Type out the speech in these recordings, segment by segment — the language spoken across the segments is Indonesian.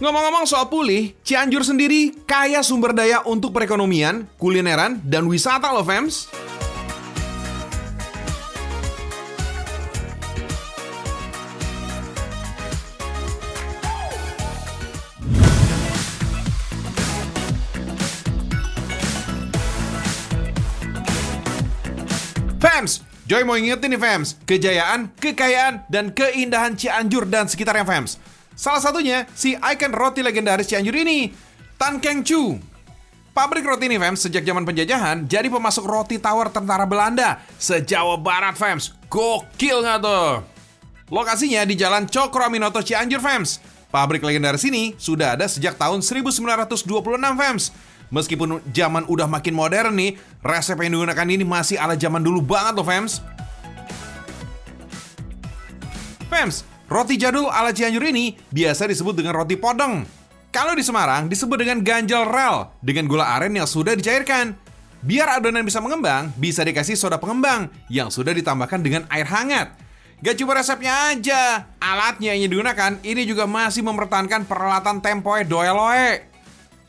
Ngomong-ngomong soal pulih, Cianjur sendiri kaya sumber daya untuk perekonomian, kulineran, dan wisata loh, fams. Fams, Joy mau ingetin nih fams, kejayaan, kekayaan, dan keindahan Cianjur dan sekitarnya fams. Salah satunya si ikon roti legendaris Cianjur ini, Tan Keng Choo. Pabrik roti ini fams sejak zaman penjajahan jadi pemasok roti tawar tentara Belanda se-Jawa Barat fams. Gokil nggak tuh? Lokasinya di Jalan Cokro Aminoto Cianjur fams. Pabrik legendaris ini sudah ada sejak tahun 1926 fams. Meskipun zaman udah makin modern nih, resep yang digunakan ini masih ala zaman dulu banget loh fams. Fams, roti jadul ala Cianjur ini biasa disebut dengan roti podeng. Kalau di Semarang disebut dengan ganjel rel dengan gula aren yang sudah dicairkan. Biar adonan bisa mengembang, bisa dikasih soda pengembang yang sudah ditambahkan dengan air hangat. Gak cuma resepnya aja, alatnya yang digunakan ini juga masih mempertahankan peralatan tempoe doeloe.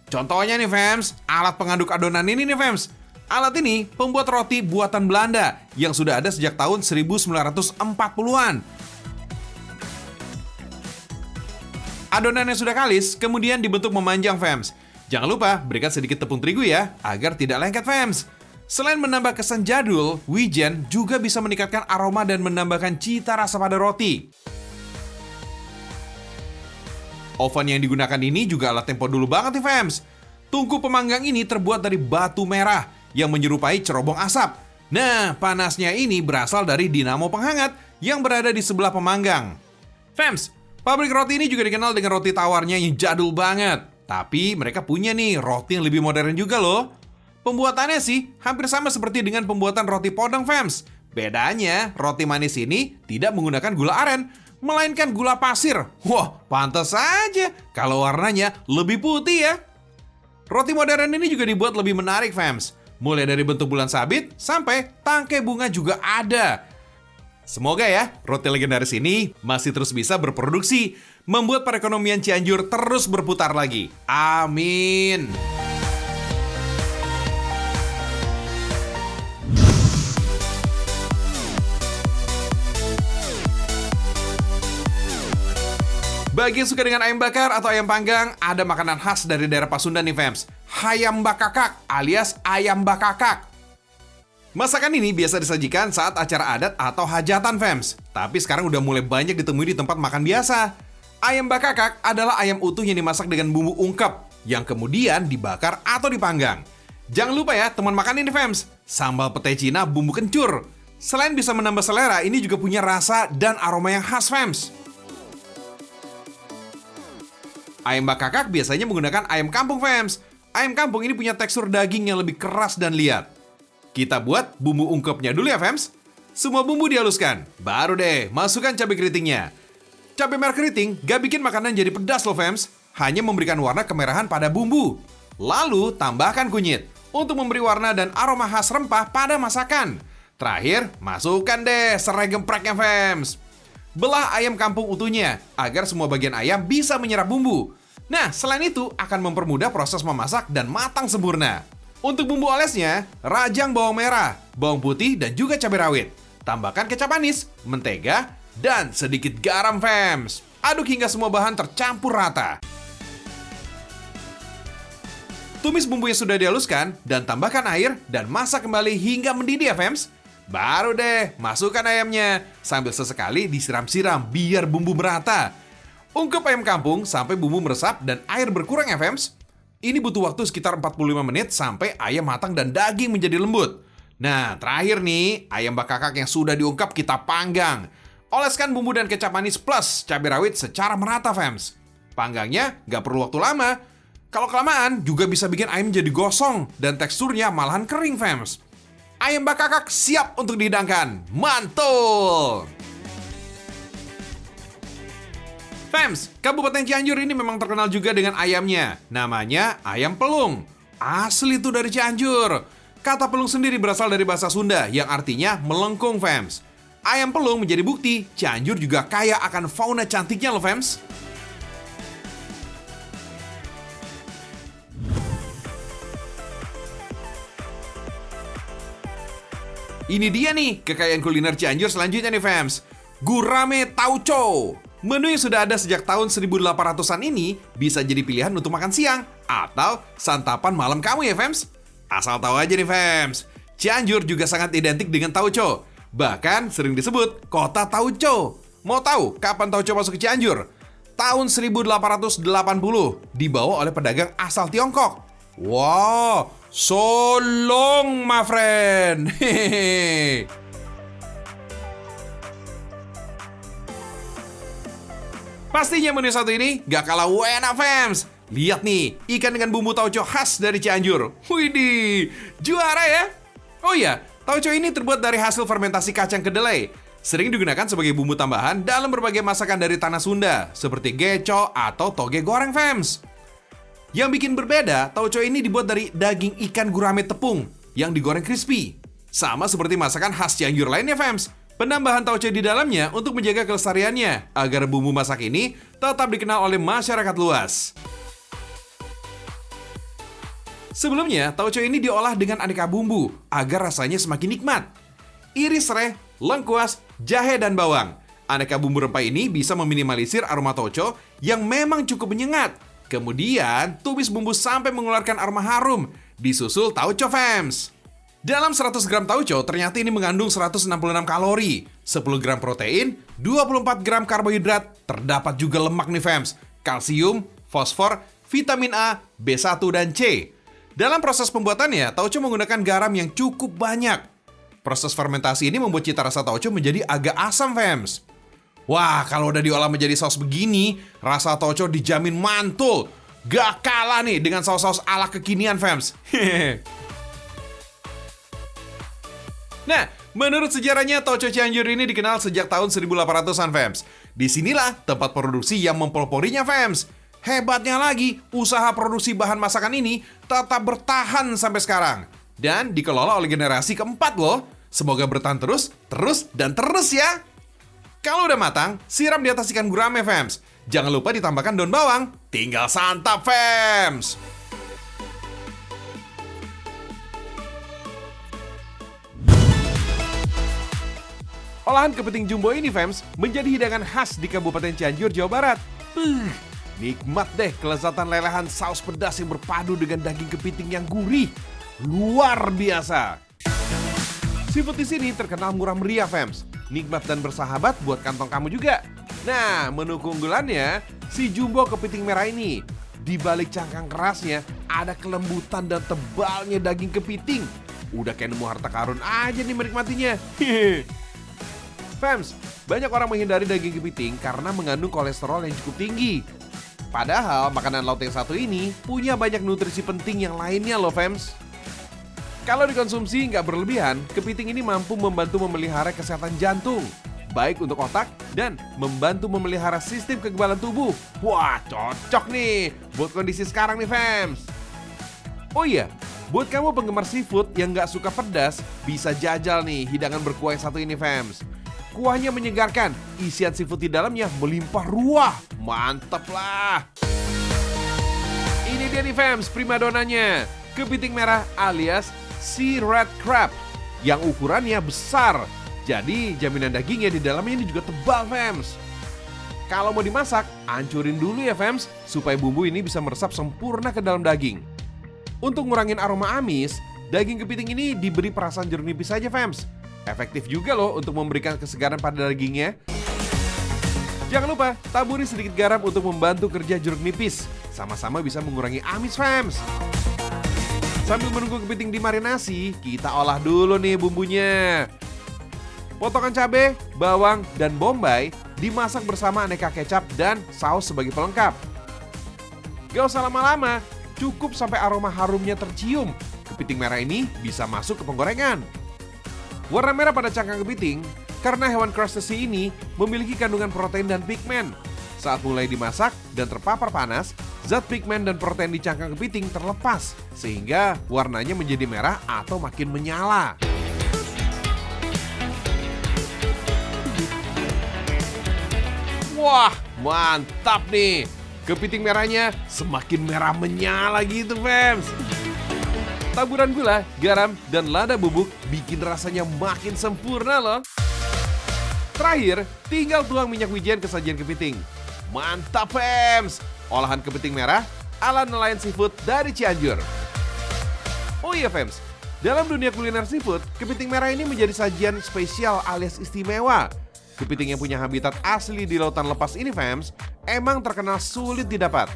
Contohnya nih fams, alat pengaduk adonan ini nih fams. Alat ini pembuat roti buatan Belanda yang sudah ada sejak tahun 1940-an. Adonan yang sudah kalis kemudian dibentuk memanjang fams. Jangan lupa berikan sedikit tepung terigu ya, agar tidak lengket fams. Selain menambah kesan jadul, wijen juga bisa meningkatkan aroma dan menambahkan cita rasa pada roti. Oven yang digunakan ini juga alat tempo dulu banget nih fams. Tungku pemanggang ini terbuat dari batu merah yang menyerupai cerobong asap. Nah, panasnya ini berasal dari dinamo penghangat yang berada di sebelah pemanggang. Fams, pabrik roti ini juga dikenal dengan roti tawarnya yang jadul banget. Tapi mereka punya nih roti yang lebih modern juga loh. Pembuatannya sih hampir sama seperti dengan pembuatan roti podeng fams. Bedanya, roti manis ini tidak menggunakan gula aren, melainkan gula pasir. Wah, pantas saja kalau warnanya lebih putih ya. Roti modern ini juga dibuat lebih menarik fams. Mulai dari bentuk bulan sabit sampai tangkai bunga juga ada. Semoga ya roti legendaris ini masih terus bisa berproduksi, membuat perekonomian Cianjur terus berputar lagi. Amin. Bagi yang suka dengan ayam bakar atau ayam panggang, ada makanan khas dari daerah Pasundan nih fams. Hayam bakakak alias ayam bakakak. Masakan ini biasa disajikan saat acara adat atau hajatan fams. Tapi sekarang udah mulai banyak ditemui di tempat makan biasa. Ayam bakakak adalah ayam utuh yang dimasak dengan bumbu ungkep, yang kemudian dibakar atau dipanggang. Jangan lupa ya teman makan ini fams, sambal pete Cina bumbu kencur. Selain bisa menambah selera, ini juga punya rasa dan aroma yang khas fams. Ayam bakakak biasanya menggunakan ayam kampung fams. Ayam kampung ini punya tekstur daging yang lebih keras dan liat. Kita buat bumbu ungkepnya dulu ya fams. Semua bumbu dihaluskan. Baru deh masukkan cabai keritingnya. Cabai merah keriting gak bikin makanan jadi pedas loh fams. Hanya memberikan warna kemerahan pada bumbu. Lalu tambahkan kunyit untuk memberi warna dan aroma khas rempah pada masakan. Terakhir masukkan deh serai gempreknya fams. Belah ayam kampung utuhnya agar semua bagian ayam bisa menyerap bumbu. Nah, selain itu akan mempermudah proses memasak dan matang sempurna. Untuk bumbu olesnya, rajang bawang merah, bawang putih, dan juga cabai rawit. Tambahkan kecap manis, mentega, dan sedikit garam fams. Aduk hingga semua bahan tercampur rata. Tumis bumbu yang sudah dihaluskan dan tambahkan air dan masak kembali hingga mendidih ya fams. Baru deh, masukkan ayamnya. Sambil sesekali disiram-siram biar bumbu merata. Ungkep ayam kampung sampai bumbu meresap dan air berkurang ya fams. Ini butuh waktu sekitar 45 menit sampai ayam matang dan daging menjadi lembut. Nah, terakhir nih, ayam bakakak yang sudah diungkep kita panggang. Oleskan bumbu dan kecap manis plus cabai rawit secara merata fams. Panggangnya gak perlu waktu lama. Kalau kelamaan juga bisa bikin ayam jadi gosong dan teksturnya malahan kering fams. Ayam bakakak siap untuk dihidangkan. Mantul! Fams, Kabupaten Cianjur ini memang terkenal juga dengan ayamnya. Namanya ayam pelung. Asli tuh dari Cianjur. Kata pelung sendiri berasal dari bahasa Sunda yang artinya melengkung fams. Ayam pelung menjadi bukti Cianjur juga kaya akan fauna cantiknya loh fams. Ini dia nih kekayaan kuliner Cianjur selanjutnya nih fams. Gurame Tauco. Menu yang sudah ada sejak tahun 1800-an ini bisa jadi pilihan untuk makan siang atau santapan malam kamu ya fams. Asal tahu aja nih fams, Cianjur juga sangat identik dengan tauco. Bahkan sering disebut kota tauco. Mau tahu kapan tauco masuk ke Cianjur? Tahun 1880 dibawa oleh pedagang asal Tiongkok. Wow, so long my friend. Hehehe. Pastinya menu satu ini gak kalah enak fams. Lihat nih, ikan dengan bumbu tauco khas dari Cianjur. Widih, juara ya. Oh iya, tauco ini terbuat dari hasil fermentasi kacang kedelai. Sering digunakan sebagai bumbu tambahan dalam berbagai masakan dari tanah Sunda, seperti geco atau toge goreng fams. Yang bikin berbeda, tauco ini dibuat dari daging ikan gurame tepung yang digoreng crispy. Sama seperti masakan khas Cianjur lainnya fams. Penambahan tauco di dalamnya untuk menjaga kelestariannya agar bumbu masak ini tetap dikenal oleh masyarakat luas. Sebelumnya, tauco ini diolah dengan aneka bumbu agar rasanya semakin nikmat. Iris sereh, lengkuas, jahe, dan bawang. Aneka bumbu rempah ini bisa meminimalisir aroma tauco yang memang cukup menyengat. Kemudian, tumis bumbu sampai mengeluarkan aroma harum, disusul tauco fams. Dalam 100 gram tauco, ternyata ini mengandung 166 kalori, 10 gram protein, 24 gram karbohidrat, terdapat juga lemak nih fams, kalsium, fosfor, vitamin A, B1, dan C. Dalam proses pembuatannya, tauco menggunakan garam yang cukup banyak. Proses fermentasi ini membuat cita rasa tauco menjadi agak asam fams. Wah, kalau udah diolah menjadi saus begini, rasa tauco dijamin mantul. Gak kalah nih dengan saus-saus ala kekinian fams. Nah, menurut sejarahnya tauco Cianjur ini dikenal sejak tahun 1800-an fams. Disinilah tempat produksi yang mempeloporinya fams. Hebatnya lagi, usaha produksi bahan masakan ini tetap bertahan sampai sekarang. Dan dikelola oleh generasi keempat loh. Semoga bertahan terus, dan terus ya. Kalau udah matang, siram di atas ikan gurame fams. Jangan lupa ditambahkan daun bawang. Tinggal santap fams. Olahan kepiting jumbo ini fams menjadi hidangan khas di Kabupaten Cianjur, Jawa Barat. Nikmat deh kelezatan lelehan saus pedas yang berpadu dengan daging kepiting yang gurih. Luar biasa. Seafood di sini terkenal murah meriah fams. Nikmat dan bersahabat buat kantong kamu juga. Nah, menu keunggulannya si jumbo kepiting merah ini. Di balik cangkang kerasnya ada kelembutan dan tebalnya daging kepiting. Udah kayak nemu harta karun aja nih menikmatinya. Fams, banyak orang menghindari daging kepiting karena mengandung kolesterol yang cukup tinggi. Padahal makanan laut yang satu ini punya banyak nutrisi penting yang lainnya loh fams. Kalau dikonsumsi nggak berlebihan, kepiting ini mampu membantu memelihara kesehatan jantung, baik untuk otak dan membantu memelihara sistem kekebalan tubuh. Wah, cocok nih buat kondisi sekarang nih fams. Oh iya, buat kamu penggemar seafood yang nggak suka pedas, bisa jajal nih hidangan berkuah yang satu ini fams. Kuahnya menyegarkan, isian seafood di dalamnya melimpah ruah. Mantep lah. Ini dia nih fams, primadonanya. Kepiting merah alias sea red crab yang ukurannya besar. Jadi jaminan dagingnya di dalamnya ini juga tebal fams. Kalau mau dimasak, hancurin dulu ya fams, supaya bumbu ini bisa meresap sempurna ke dalam daging. Untuk ngurangin aroma amis, daging kepiting ini diberi perasan jeruk nipis saja fams. Efektif juga loh untuk memberikan kesegaran pada dagingnya. Jangan lupa taburi sedikit garam untuk membantu kerja jeruk nipis. Sama-sama bisa mengurangi amis fams. Sambil menunggu kepiting dimarinasi, kita olah dulu nih bumbunya. Potongan cabai, bawang, dan bombay dimasak bersama aneka kecap dan saus sebagai pelengkap. Gak usah lama-lama, cukup sampai aroma harumnya tercium. Kepiting merah ini bisa masuk ke penggorengan. Warna merah pada cangkang kepiting karena hewan crustacean ini memiliki kandungan protein dan pigmen. Saat mulai dimasak dan terpapar panas, zat pigmen dan protein di cangkang kepiting terlepas sehingga warnanya menjadi merah atau makin menyala. Wah, mantap nih. Kepiting merahnya semakin merah menyala gitu, fams. Taburan gula, garam, dan lada bubuk bikin rasanya makin sempurna loh. Terakhir, tinggal tuang minyak wijen ke sajian kepiting. Mantap, Fems! Olahan kepiting merah ala nelayan seafood dari Cianjur. Oh iya, Fems, dalam dunia kuliner seafood, kepiting merah ini menjadi sajian spesial alias istimewa. Kepiting yang punya habitat asli di lautan lepas ini, Fems, emang terkenal sulit didapat.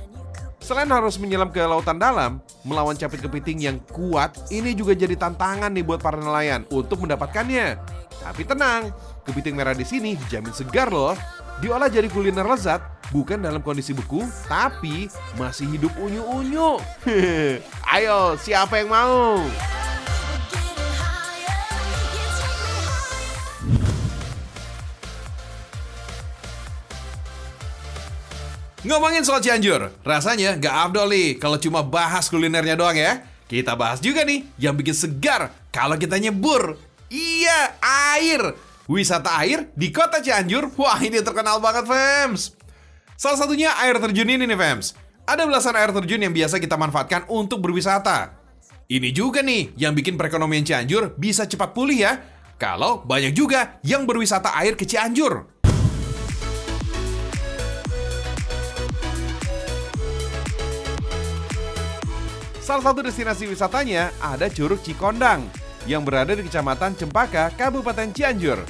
Selain harus menyelam ke lautan dalam, melawan capit kepiting yang kuat, ini juga jadi tantangan nih buat para nelayan untuk mendapatkannya. Tapi tenang, kepiting merah di sini dijamin segar loh. Diolah jadi kuliner lezat, bukan dalam kondisi beku, tapi masih hidup unyu-unyu. Ayo, siapa yang mau? Ngomongin soal Cianjur, rasanya nggak afdol nih kalau cuma bahas kulinernya doang ya. Kita bahas juga nih yang bikin segar kalau kita nyebur. Iya, air. Wisata air di kota Cianjur, wah ini terkenal banget, Fems. Salah satunya air terjun ini nih, Fems. Ada belasan air terjun yang biasa kita manfaatkan untuk berwisata. Ini juga nih yang bikin perekonomian Cianjur bisa cepat pulih ya. Kalau banyak juga yang berwisata air ke Cianjur. Salah satu destinasi wisatanya ada Curug Cikondang yang berada di Kecamatan Cempaka, Kabupaten Cianjur.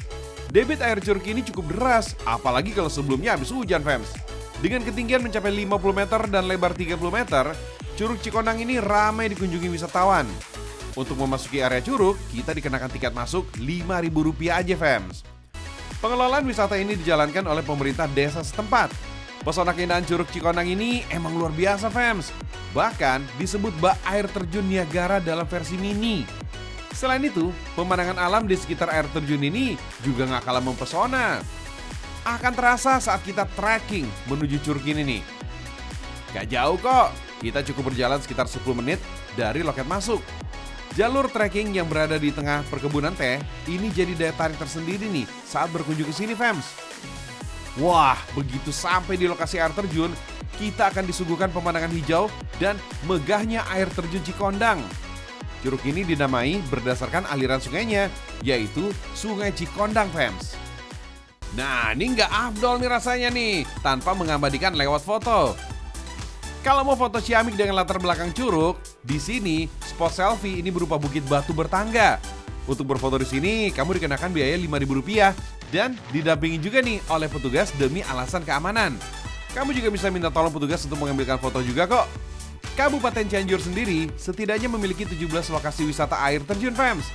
Debit air curug ini cukup deras, apalagi kalau sebelumnya habis hujan, Fems. Dengan ketinggian mencapai 50 meter dan lebar 30 meter, Curug Cikondang ini ramai dikunjungi wisatawan. Untuk memasuki area curug, kita dikenakan tiket masuk Rp5.000 aja, Fems. Pengelolaan wisata ini dijalankan oleh pemerintah desa setempat. Pesona keindahan Curug Cikondang ini emang luar biasa, Fems. Bahkan disebut bak air terjun Niagara dalam versi mini. Selain itu, pemandangan alam di sekitar air terjun ini juga gak kalah mempesona. Akan terasa saat kita trekking menuju curug ini nih. Gak jauh kok, kita cukup berjalan sekitar 10 menit dari loket masuk. Jalur trekking yang berada di tengah perkebunan teh ini jadi daya tarik tersendiri nih saat berkunjung ke sini, Fems. Wah, begitu sampai di lokasi air terjun, kita akan disuguhkan pemandangan hijau dan megahnya air terjun Cikondang. Curug ini dinamai berdasarkan aliran sungainya, yaitu Sungai Cikondang, Fems. Nah, ini nggak afdol nih rasanya nih, tanpa mengabadikan lewat foto. Kalau mau foto ciamik dengan latar belakang curug, di sini spot selfie ini berupa bukit batu bertangga. Untuk berfoto di sini, kamu dikenakan biaya Rp5.000 dan didampingi juga nih oleh petugas demi alasan keamanan. Kamu juga bisa minta tolong petugas untuk mengambilkan foto juga kok. Kabupaten Cianjur sendiri setidaknya memiliki 17 lokasi wisata air terjun, Fems.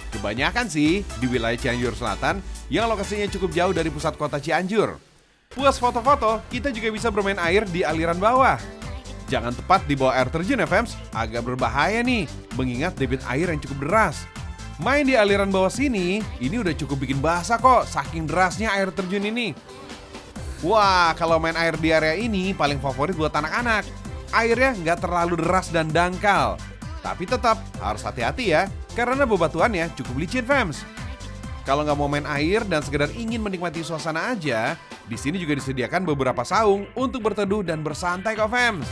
Kebanyakan sih di wilayah Cianjur Selatan yang lokasinya cukup jauh dari pusat kota Cianjur. Puas foto-foto, kita juga bisa bermain air di aliran bawah. Jangan tepat di bawah air terjun ya, Fems, agak berbahaya nih, mengingat debit air yang cukup deras. Main di aliran bawah sini, ini udah cukup bikin basah kok, saking derasnya air terjun ini. Wah, kalau main air di area ini paling favorit buat anak-anak. Airnya nggak terlalu deras dan dangkal. Tapi tetap harus hati-hati ya, karena bebatuannya cukup licin, Fems. Kalau nggak mau main air dan sekedar ingin menikmati suasana aja, di sini juga disediakan beberapa saung untuk berteduh dan bersantai kok, Fems.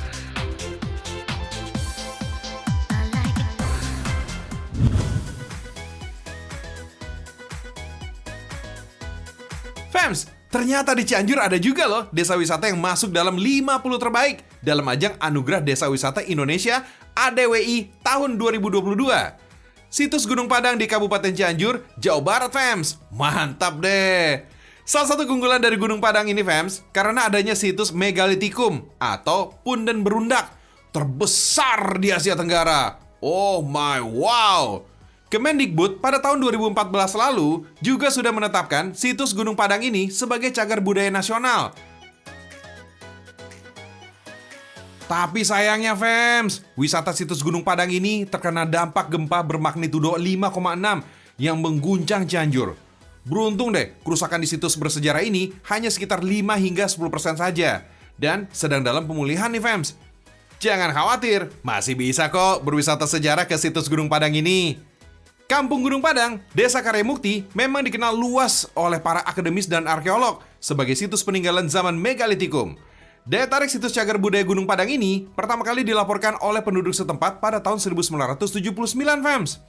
Fems, ternyata di Cianjur ada juga loh desa wisata yang masuk dalam 50 terbaik dalam ajang Anugerah Desa Wisata Indonesia ADWI tahun 2022. Situs Gunung Padang di Kabupaten Cianjur, Jawa Barat, Fems. Mantap deh. Salah satu keunggulan dari Gunung Padang ini, Fems, karena adanya situs Megalithicum atau punden berundak terbesar di Asia Tenggara. Oh my wow. Kemendikbud pada tahun 2014 lalu juga sudah menetapkan situs Gunung Padang ini sebagai cagar budaya nasional. Tapi sayangnya, Fems, wisata situs Gunung Padang ini terkena dampak gempa bermagnitudo 5,6 yang mengguncang Cianjur. Beruntung deh, kerusakan di situs bersejarah ini hanya sekitar 5 hingga 10% saja. Dan sedang dalam pemulihan nih, Fems. Jangan khawatir, masih bisa kok berwisata sejarah ke situs Gunung Padang ini. Kampung Gunung Padang, Desa Karyamukti memang dikenal luas oleh para akademis dan arkeolog sebagai situs peninggalan zaman Megalithicum. Daya tarik situs cagar budaya Gunung Padang ini pertama kali dilaporkan oleh penduduk setempat pada tahun 1979, fams.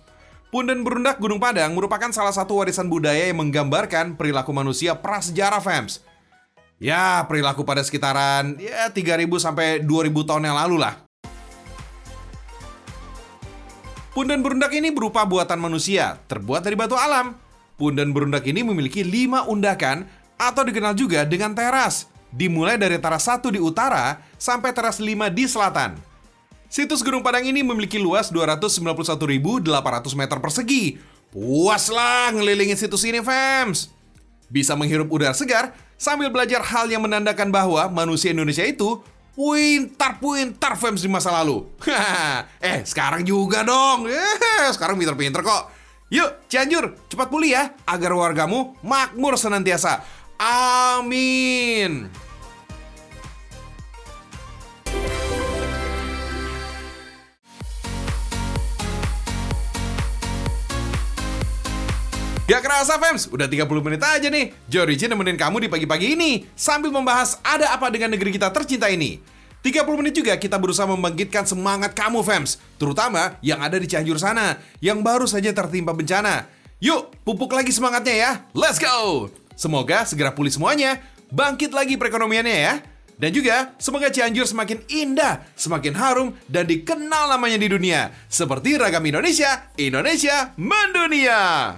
Punden Berundak Gunung Padang merupakan salah satu warisan budaya yang menggambarkan perilaku manusia prasejarah, fams. Ya, perilaku pada sekitaran 3.000 sampai 2.000 tahun yang lalu lah. Punden Berundak ini berupa buatan manusia, terbuat dari batu alam. Punden Berundak ini memiliki 5 undakan atau dikenal juga dengan teras, dimulai dari teras 1 di utara sampai teras 5 di selatan. Situs Gunung Padang ini memiliki luas 291.800 meter persegi. Puaslah ngelilingin situs ini, fams. Bisa menghirup udara segar sambil belajar hal yang menandakan bahwa manusia Indonesia itu pintar-pintar, fams, di masa lalu. Sekarang juga dong. Sekarang pintar-pintar kok. Yuk, Cianjur, cepat pulih ya, agar wargamu makmur senantiasa. Amin. Gak kerasa, fams, udah 30 menit aja nih Joriji nemenin kamu di pagi-pagi ini sambil membahas ada apa dengan negeri kita tercinta ini. 30 menit juga kita berusaha membangkitkan semangat kamu, fams, terutama yang ada di Cianjur sana, yang baru saja tertimpa bencana. Yuk, pupuk lagi semangatnya ya. Let's go! Semoga segera pulih semuanya, bangkit lagi perekonomiannya ya. Dan juga semoga Cianjur semakin indah, semakin harum, dan dikenal namanya di dunia. Seperti Ragam Indonesia, Indonesia mendunia.